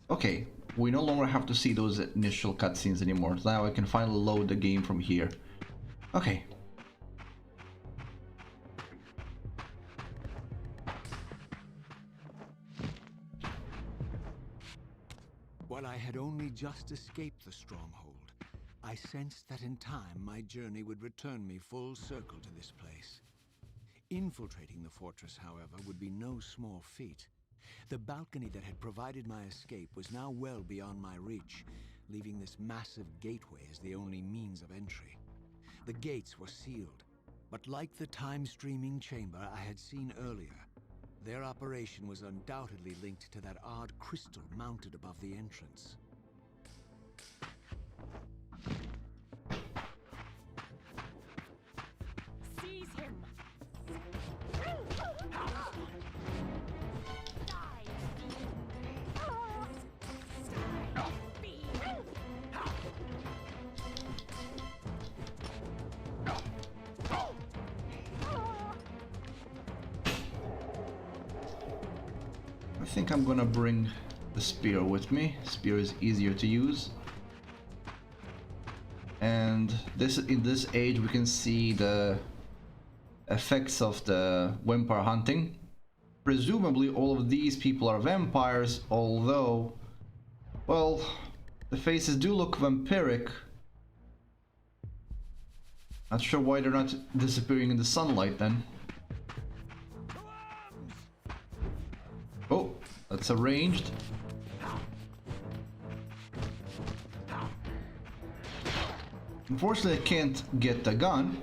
Okay, we no longer have to see those initial cutscenes anymore. Now I can finally load the game from here. Okay. While I had only just escaped the stronghold, I sensed that in time my journey would return me full circle to this place. Infiltrating the fortress, however, would be no small feat. The balcony that had provided my escape was now well beyond my reach, leaving this massive gateway as the only means of entry. The gates were sealed, but like the time-streaming chamber I had seen earlier, their operation was undoubtedly linked to that odd crystal mounted above the entrance. Seize him! I think I'm gonna bring the spear with me. Spear is easier to use. And in this age we can see the effects of the vampire hunting. Presumably all of these people are vampires, although, well, the faces do look vampiric. Not sure why they're not disappearing in the sunlight then. Oh, that's arranged. Unfortunately, I can't get the gun.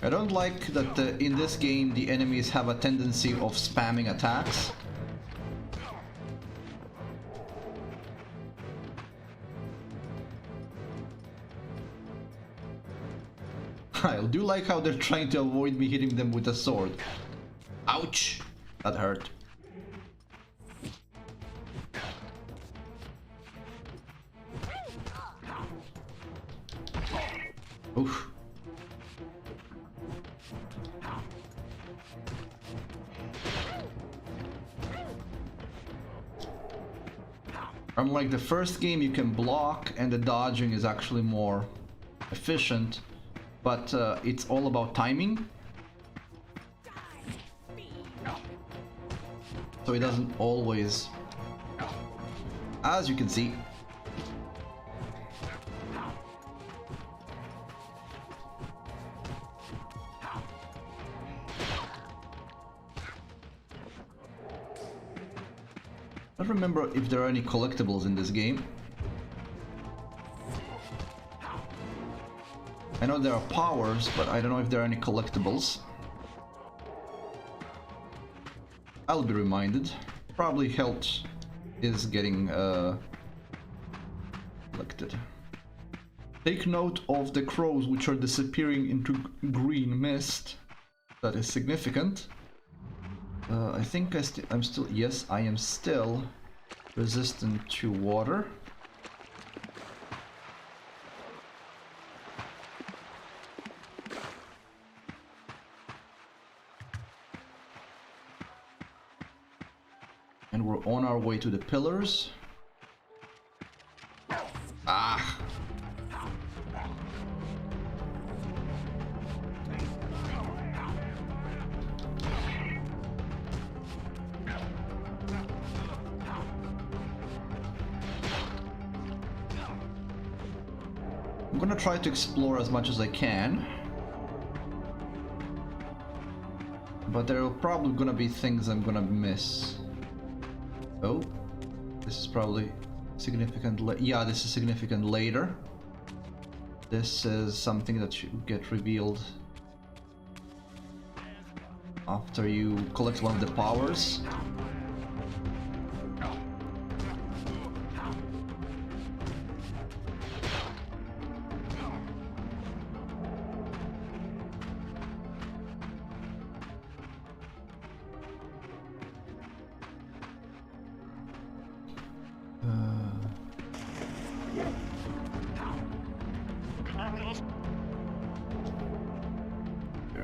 I don't like that in this game the enemies have a tendency of spamming attacks. I do like how they're trying to avoid me hitting them with a sword. Ouch! That hurt. Oof. Unlike the first game, you can block and the dodging is actually more efficient, but it's all about timing. So it doesn't always, as you can see. I don't remember if there are any collectibles in this game. I know there are powers, but I don't know if there are any collectibles. I'll be reminded. Probably health is getting collected. Take note of the crows which are disappearing into green mist. That is significant. I think I'm still, yes, I am still resistant to water. And we're on our way to the pillars. Ah! I'm gonna try to explore as much as I can. But there are probably gonna be things I'm gonna miss. Oh, this is probably significant. Yeah, this is significant later. This is something that should get revealed after you collect one of the powers.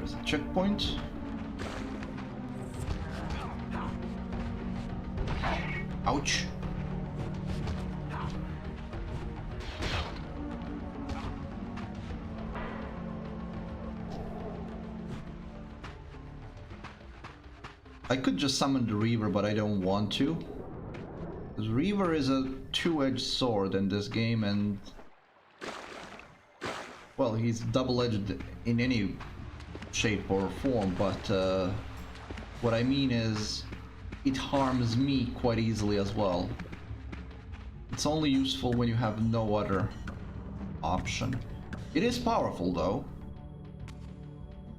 There's a checkpoint. Ouch. I could just summon the Reaver, but I don't want to. Because Reaver is a two-edged sword in this game, and well, he's double-edged in any shape or form, but what I mean is it harms me quite easily as well. It's only useful when you have no other option. It is powerful though.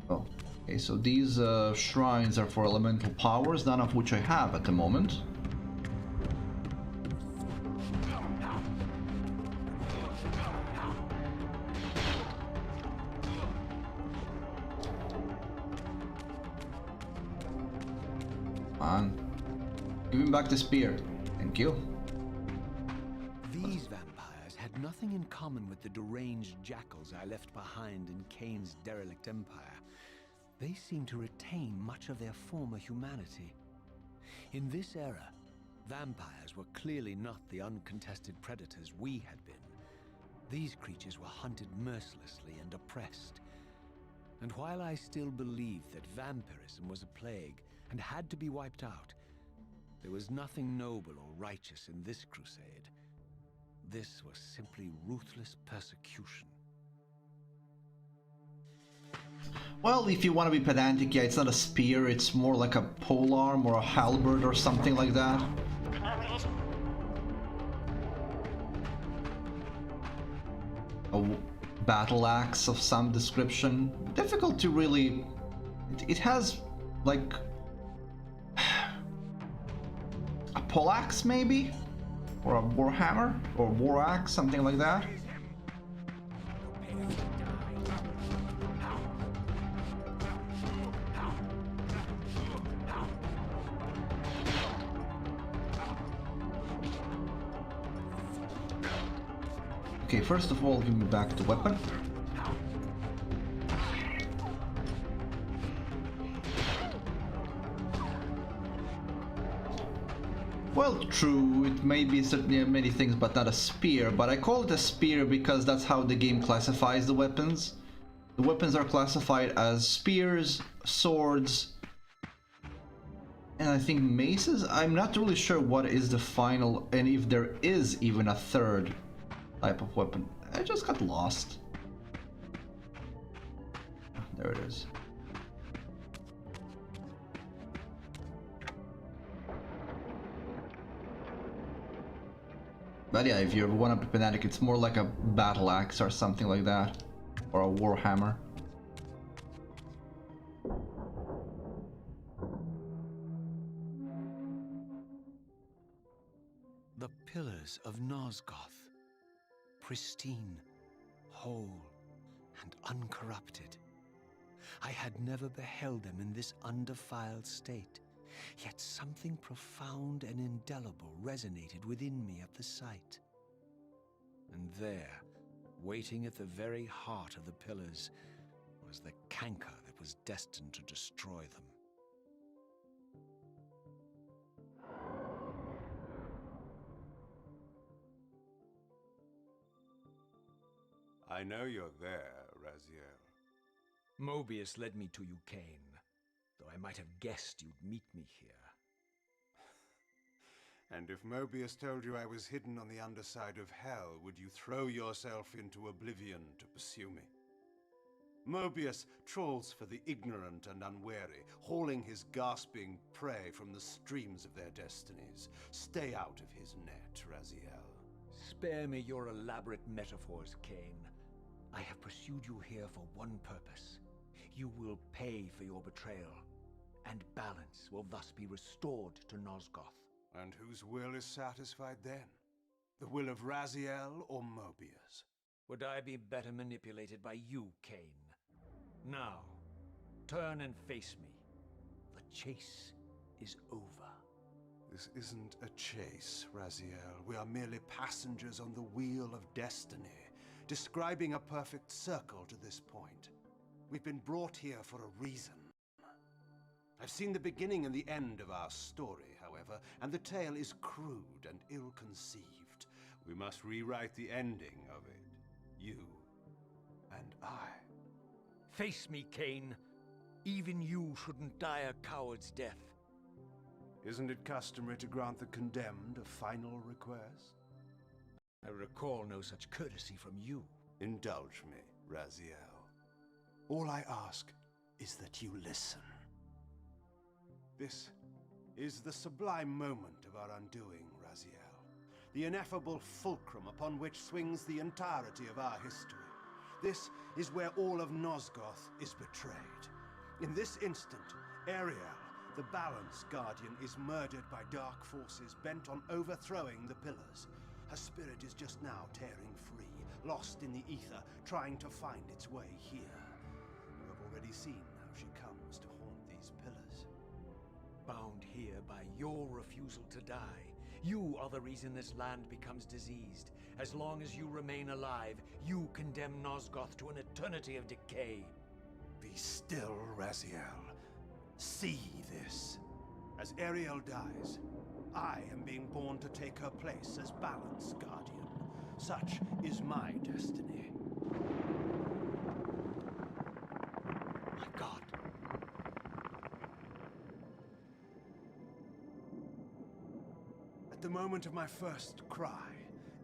Oh, okay, so these shrines are for elemental powers, none of which I have at the moment. Give him back the spear. Thank you. These vampires had nothing in common with the deranged jackals I left behind in Kain's derelict empire. They seemed to retain much of their former humanity. In this era, vampires were clearly not the uncontested predators we had been. These creatures were hunted mercilessly and oppressed. And while I still believed that vampirism was a plague and had to be wiped out, there was nothing noble or righteous in this crusade. This was simply ruthless persecution. Well, if you want to be pedantic, yeah, it's not a spear, it's more like a polearm or a halberd or something like that. A battle axe of some description. Difficult to really... It has, like... a poleaxe, maybe? Or a warhammer? Or war axe, something like that. Okay, first of all, give me back the weapon. Well, true, it may be certainly many things, but not a spear. But I call it a spear because that's how the game classifies the weapons. The weapons are classified as spears, swords, and I think maces? I'm not really sure what is the final, and if there is even a third type of weapon. I just got lost. There it is. But yeah, if you want to be pedantic, it's more like a battle axe or something like that. Or a warhammer. The pillars of Nosgoth. Pristine, whole, and uncorrupted. I had never beheld them in this undefiled state, yet something profound and indelible resonated within me at the sight. And there, waiting at the very heart of the pillars, was the canker that was destined to destroy them. I know you're there, Raziel. Mobius led me to you, Kain, though I might have guessed you'd meet me here. And if Mobius told you I was hidden on the underside of hell, would you throw yourself into oblivion to pursue me? Mobius trawls for the ignorant and unwary, hauling his gasping prey from the streams of their destinies. Stay out of his net, Raziel. Spare me your elaborate metaphors, Kain. I have pursued you here for one purpose. You will pay for your betrayal, and balance will thus be restored to Nosgoth. And whose will is satisfied then? The will of Raziel or Mobius? Would I be better manipulated by you, Kain? Now, turn and face me. The chase is over. This isn't a chase, Raziel. We are merely passengers on the wheel of destiny, describing a perfect circle to this point. We've been brought here for a reason. I've seen the beginning and the end of our story, however, and the tale is crude and ill-conceived. We must rewrite the ending of it. You and I. Face me, Kain. Even you shouldn't die a coward's death. Isn't it customary to grant the condemned a final request? I recall no such courtesy from you. Indulge me, Raziel. All I ask is that you listen. This is the sublime moment of our undoing, Raziel. The ineffable fulcrum upon which swings the entirety of our history. This is where all of Nosgoth is betrayed. In this instant, Ariel, the Balance Guardian, is murdered by dark forces bent on overthrowing the Pillars. Her spirit is just now tearing free, lost in the ether, trying to find its way here. You have already seen how she comes to haunt these Pillars. Bound here by your refusal to die. You are the reason this land becomes diseased. As long as you remain alive, you condemn Nosgoth to an eternity of decay. Be still, Raziel. See this. As Ariel dies, I am being born to take her place as Balance Guardian. Such is my destiny. My God. At the moment of my first cry,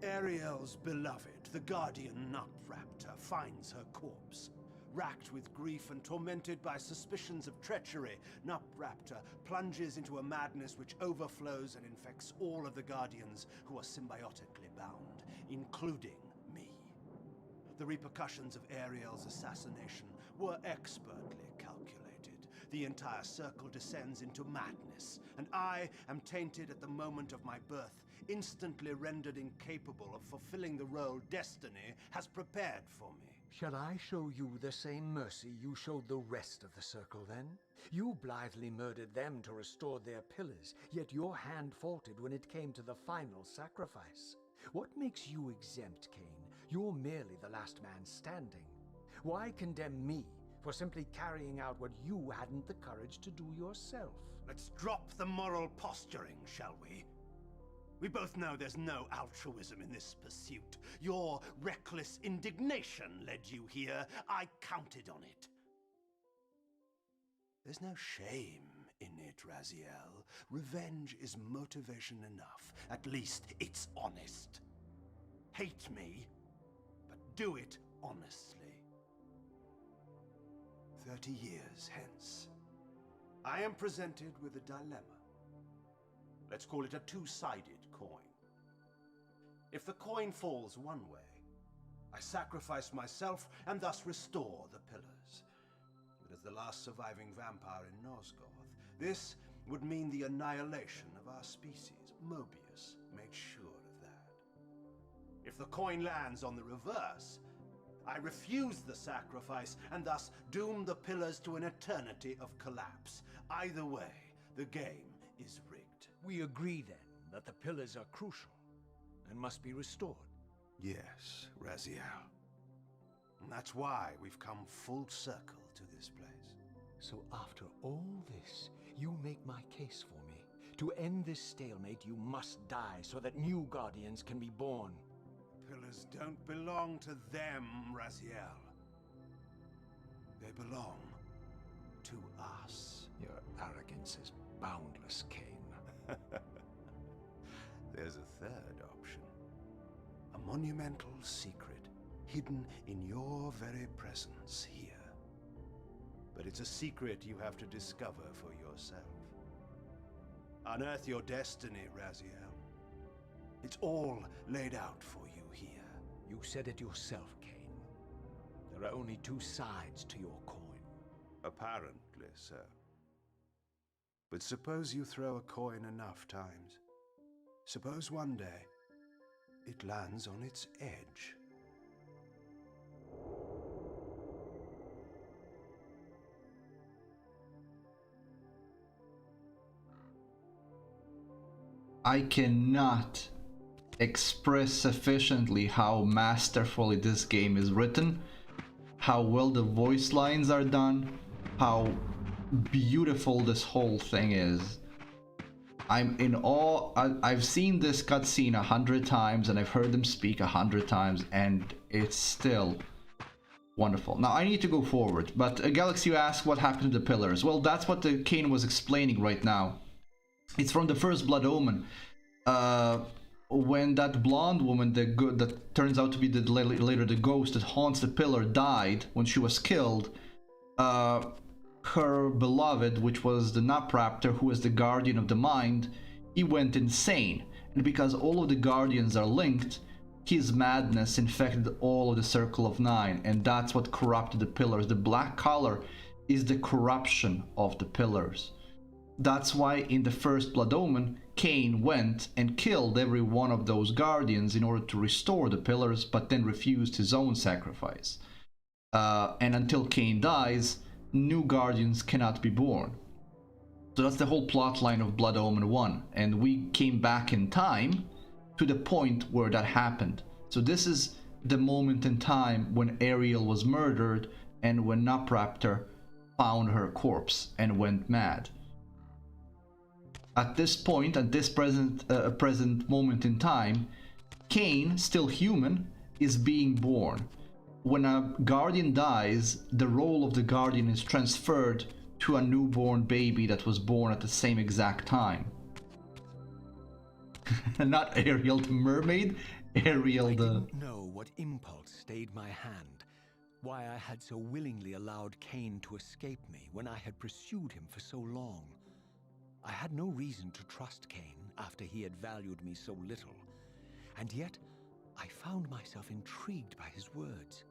Ariel's beloved, the Guardian Nupraptor, finds her corpse. Racked with grief and tormented by suspicions of treachery, Nupraptor plunges into a madness which overflows and infects all of the Guardians who are symbiotically bound, including me. The repercussions of Ariel's assassination were expertly calculated. The entire circle descends into madness, and I am tainted at the moment of my birth, instantly rendered incapable of fulfilling the role destiny has prepared for me. Shall I show you the same mercy you showed the rest of the Circle, then? You blithely murdered them to restore their pillars, yet your hand faltered when it came to the final sacrifice. What makes you exempt, Kain? You're merely the last man standing. Why condemn me for simply carrying out what you hadn't the courage to do yourself? Let's drop the moral posturing, shall we? We both know there's no altruism in this pursuit. Your reckless indignation led you here. I counted on it. There's no shame in it, Raziel. Revenge is motivation enough. At least it's honest. Hate me, but do it honestly. 30 years hence, I am presented with a dilemma. Let's call it a two-sided coin. If the coin falls one way, I sacrifice myself and thus restore the pillars. But as the last surviving vampire in Nosgoth, this would mean the annihilation of our species. Mobius made sure of that. If the coin lands on the reverse, I refuse the sacrifice and thus doom the pillars to an eternity of collapse. Either way, the game is rigged. We agree, then, that the pillars are crucial and must be restored. Yes, Raziel. And that's why we've come full circle to this place. So after all this, you make my case for me. To end this stalemate, you must die so that new Guardians can be born. Pillars don't belong to them, Raziel. They belong to us. Your arrogance is boundless, Kain. There's a third option. A monumental secret hidden in your very presence here. But it's a secret you have to discover for yourself. Unearth your destiny, Raziel. It's all laid out for you here. You said it yourself, Kain. There are only two sides to your coin. Apparently so. But suppose you throw a coin enough times. Suppose one day it lands on its edge. I cannot express sufficiently how masterfully this game is written, how well the voice lines are done, how beautiful this whole thing is. I'm in awe. I've seen this cutscene 100 times and I've heard them speak 100 times, and it's still wonderful. Now I need to go forward, but Galaxy, you asked what happened to the pillars. Well, that's what the Kain was explaining right now. It's from the first Blood Omen. When that blonde woman, that turns out to be later the ghost that haunts the pillar, died when she was killed, her beloved, which was the Napraptor, who was the guardian of the mind, he went insane. And because all of the guardians are linked, his madness infected all of the Circle of Nine, and that's what corrupted the pillars. The black color is the corruption of the pillars. That's why in the first Blood Omen, Kain went and killed every one of those guardians in order to restore the pillars, but then refused his own sacrifice. And until Kain dies, new guardians cannot be born. So that's the whole plot line of Blood Omen 1, and we came back in time to the point where that happened. So this is the moment in time when Ariel was murdered and when Napraptor found her corpse and went mad. At this point, at this present moment in time, Kain, still human, is being born. When a guardian dies, the role of the guardian is transferred to a newborn baby that was born at the same exact time. Not Ariel the mermaid, Ariel the... I didn't know what impulse stayed my hand, why I had so willingly allowed Kain to escape me when I had pursued him for so long. I had no reason to trust Kain after he had valued me so little, and yet I found myself intrigued by his words.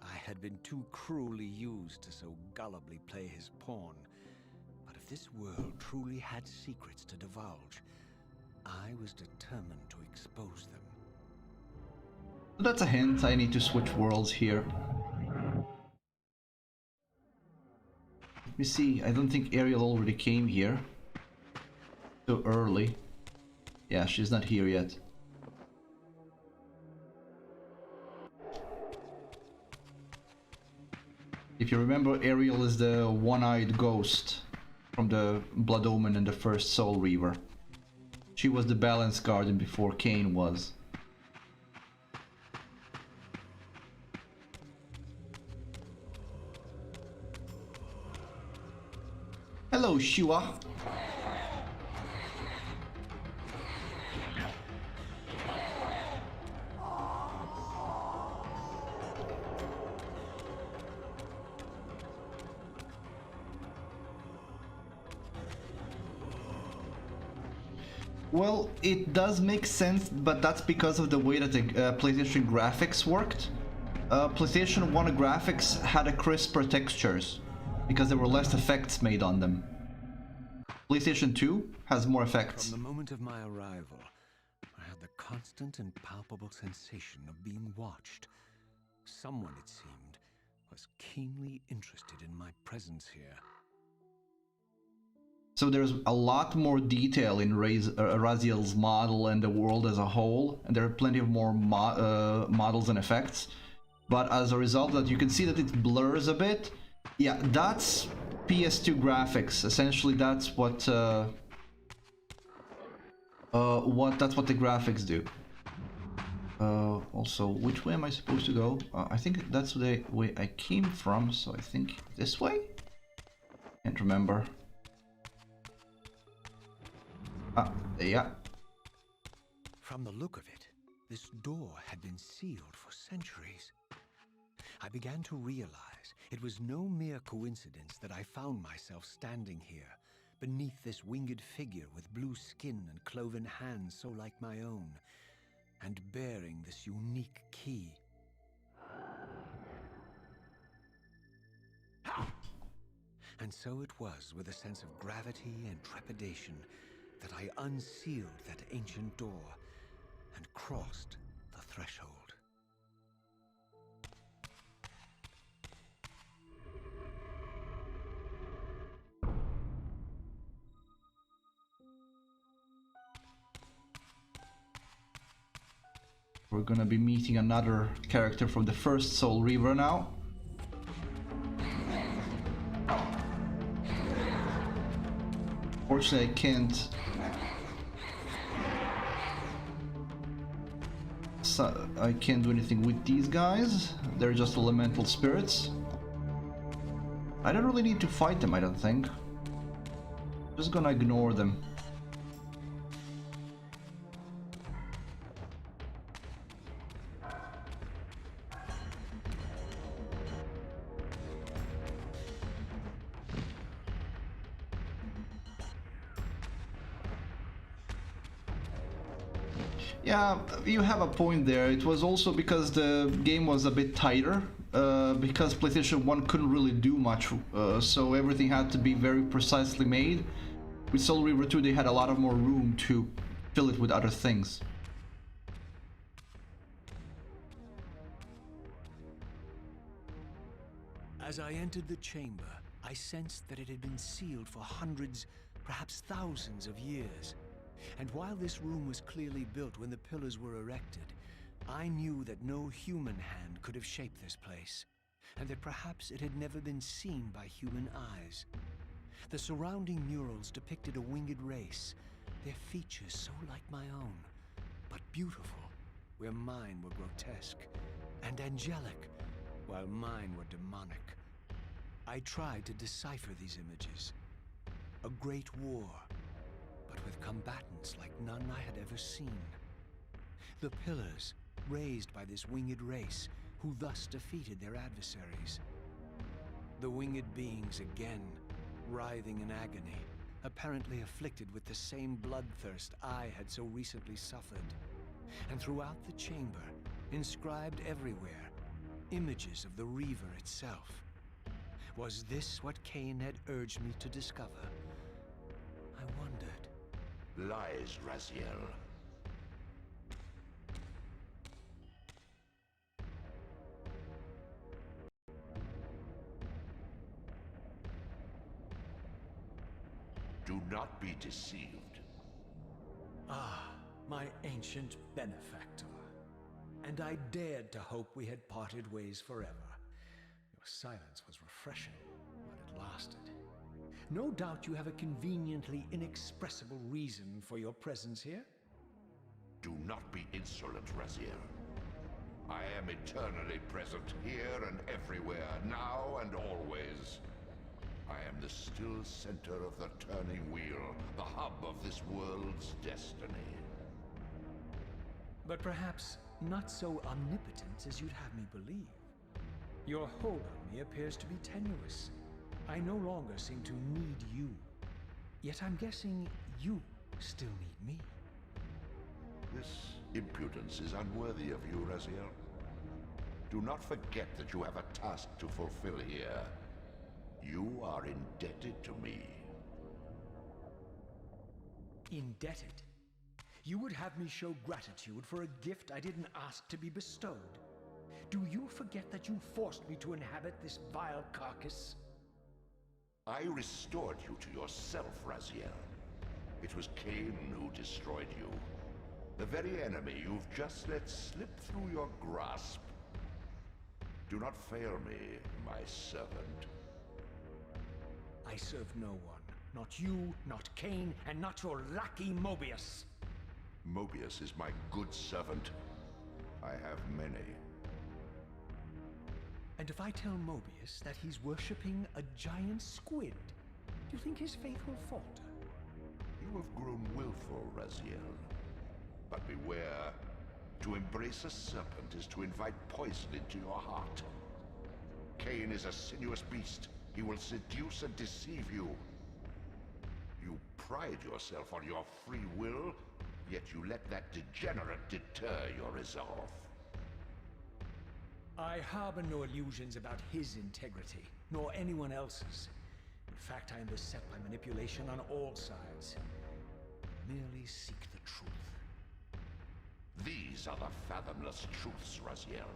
I had been too cruelly used to so gullibly play his pawn, but if this world truly had secrets to divulge, I was determined to expose them. That's a hint. I need to switch worlds here. Let me see. I don't think Ariel already came here. So early. Yeah, she's not here yet. If you remember, Ariel is the one-eyed ghost from the Blood Omen and the first Soul Reaver. She was the balance guardian before Kain was. Hello, Shua. Well, it does make sense, but that's because of the way that the PlayStation graphics worked. PlayStation 1 graphics had a crisper textures because there were less effects made on them. PlayStation 2 has more effects. From the moment of my arrival, I had the constant and palpable sensation of being watched. Someone, it seemed, was keenly interested in my presence here. So there's a lot more detail in Raziel's model and the world as a whole, and there are plenty of more models and effects. But as a result of that, you can see that it blurs a bit. Yeah, that's PS2 graphics. Essentially, that's what the graphics do. Also, which way am I supposed to go? I think that's the way I came from, so I think this way? Can't remember. Yeah. From the look of it, this door had been sealed for centuries. I began to realize it was no mere coincidence that I found myself standing here, beneath this winged figure with blue skin and cloven hands so like my own, and bearing this unique key. And so it was with a sense of gravity and trepidation that I unsealed that ancient door and crossed the threshold. We're gonna be meeting another character from the first Soul Reaver now. Unfortunately, I can't. So I can't do anything with these guys. They're just elemental spirits. I don't really need to fight them, I don't think. Just gonna ignore them. Yeah, you have a point there. It was also because the game was a bit tighter, because PlayStation 1 couldn't really do much, so everything had to be very precisely made. With Soul Reaver 2, they had a lot of more room to fill it with other things. As I entered the chamber, I sensed that it had been sealed for hundreds, perhaps thousands of years. And while this room was clearly built when the pillars were erected, I knew that no human hand could have shaped this place, and that perhaps it had never been seen by human eyes. The surrounding murals depicted a winged race, their features so like my own, but beautiful, where mine were grotesque, and angelic, while mine were demonic. I tried to decipher these images. A great war, but with combatants like none I had ever seen. The pillars, raised by this winged race, who thus defeated their adversaries. The winged beings again, writhing in agony, apparently afflicted with the same bloodthirst I had so recently suffered. And throughout the chamber, inscribed everywhere, images of the Reaver itself. Was this what Kain had urged me to discover? I wondered. Lies, Raziel. Do not be deceived. Ah, my ancient benefactor. And I dared to hope we had parted ways forever. Your silence was refreshing, but it lasted. No doubt you have a conveniently inexpressible reason for your presence here? Do not be insolent, Raziel. I am eternally present here and everywhere, now and always. I am the still center of the turning wheel, the hub of this world's destiny. But perhaps not so omnipotent as you'd have me believe. Your hold on me appears to be tenuous. I no longer seem to need you. Yet I'm guessing you still need me. This impudence is unworthy of you, Raziel. Do not forget that you have a task to fulfill here. You are indebted to me. Indebted? You would have me show gratitude for a gift I didn't ask to be bestowed. Do you forget that you forced me to inhabit this vile carcass? I restored you to yourself, Raziel. It was Kain who destroyed you. The very enemy you've just let slip through your grasp. Do not fail me, my servant. I serve no one. Not you, not Kain, and not your lackey Mobius. Mobius is my good servant. I have many. And if I tell Mobius that he's worshipping a giant squid, do you think his faith will falter? You have grown willful, Raziel. But beware. To embrace a serpent is to invite poison into your heart. Kain is a sinuous beast. He will seduce and deceive you. You pride yourself on your free will, yet you let that degenerate deter your resolve. I harbor no illusions about his integrity, nor anyone else's. In fact, I am beset by manipulation on all sides. Merely seek the truth. These are the fathomless truths, Raziel.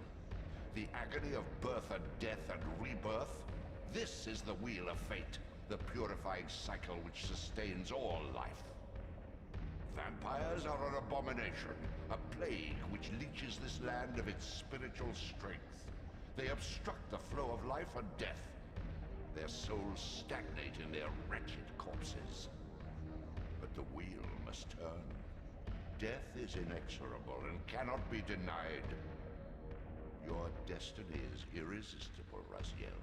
The agony of birth and death and rebirth. This is the wheel of fate, the purifying cycle which sustains all life. Vampires are an abomination, a plague which leeches this land of its spiritual strength. They obstruct the flow of life and death. Their souls stagnate in their wretched corpses. the wheel must turn. Death is inexorable and cannot be denied. Your destiny is irresistible, Raziel.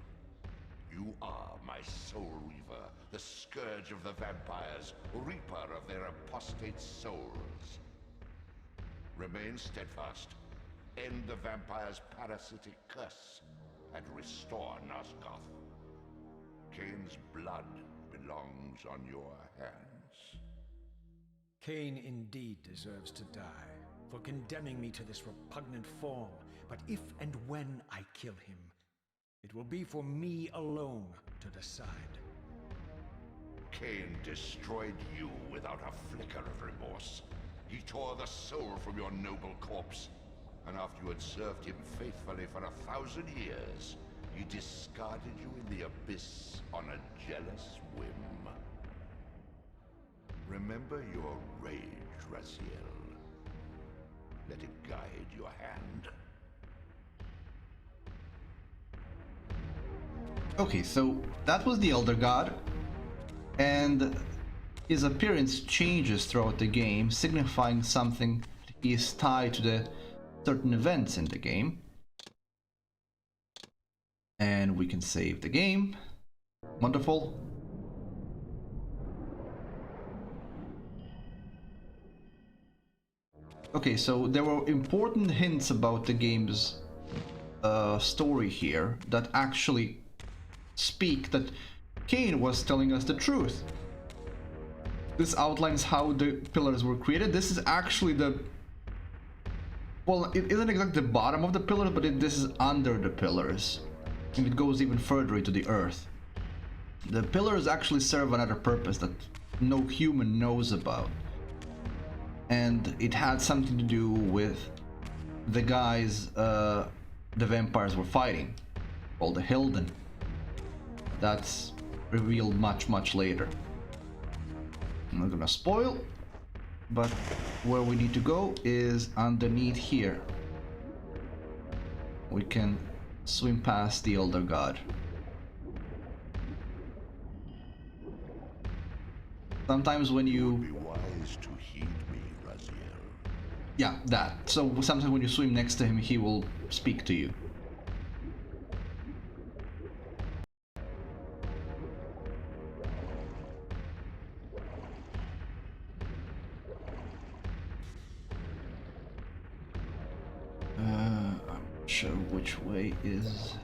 You are my Soul Reaver, the scourge of the vampires, reaper of their apostate souls. Remain steadfast. End the vampire's parasitic curse and restore Nosgoth. Kain's blood belongs on your hands. Kain indeed deserves to die for condemning me to this repugnant form, but if and when I kill him, it will be for me alone to decide. Kain destroyed you without a flicker of remorse. He tore the soul from your noble corpse, and after you had served him faithfully for 1,000 years, he discarded you in the abyss on a jealous whim. Remember your rage, Raziel. Let it guide your hand. Okay, so that was the Elder God, and his appearance changes throughout the game, signifying something that he is tied to the certain events in the game. And we can save the game. Wonderful. Okay, so there were important hints about the game's story here that actually speak that Kain was telling us the truth. This outlines how the pillars were created. This is actually the... well, it isn't exactly the bottom of the pillars, but this is under the pillars. And it goes even further into the earth. The pillars actually serve another purpose that no human knows about. And it had something to do with the guys the vampires were fighting, called the Hilden. That's revealed much later. I'm not gonna spoil, but where we need to go is underneath here. We can swim past the Elder God. Sometimes when you... Be wise to heed me, Raziel. yeah, that. So sometimes when you swim next to him, he will speak to you. I'm not sure which way is...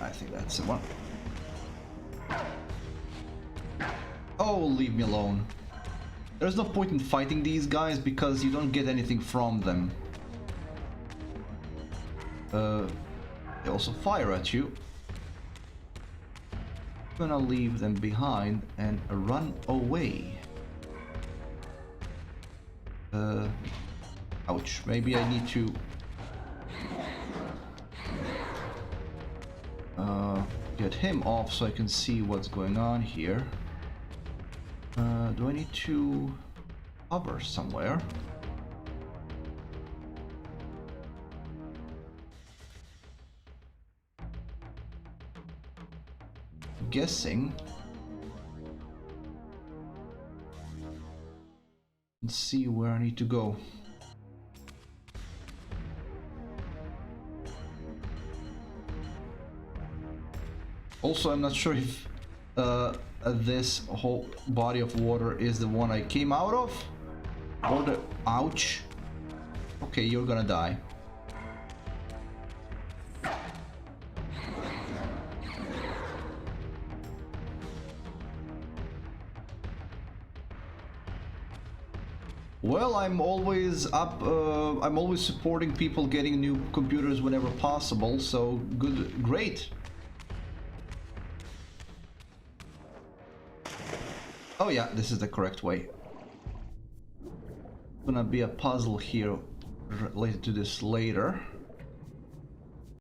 I think that's the one. Oh, leave me alone. There's no point in fighting these guys because you don't get anything from them. They also fire at you. I'm gonna leave them behind and run away. Ouch. Maybe I need to... get him off so I can see what's going on here. Do I need to hover somewhere? Guessing. Let's see where I need to go. Also, I'm not sure if this whole body of water is the one I came out of, or the... ouch. Okay, you're gonna die. Well, I'm always up, I'm always supporting people getting new computers whenever possible, so good, great. Oh yeah, this is the correct way. Gonna be a puzzle here related to this later.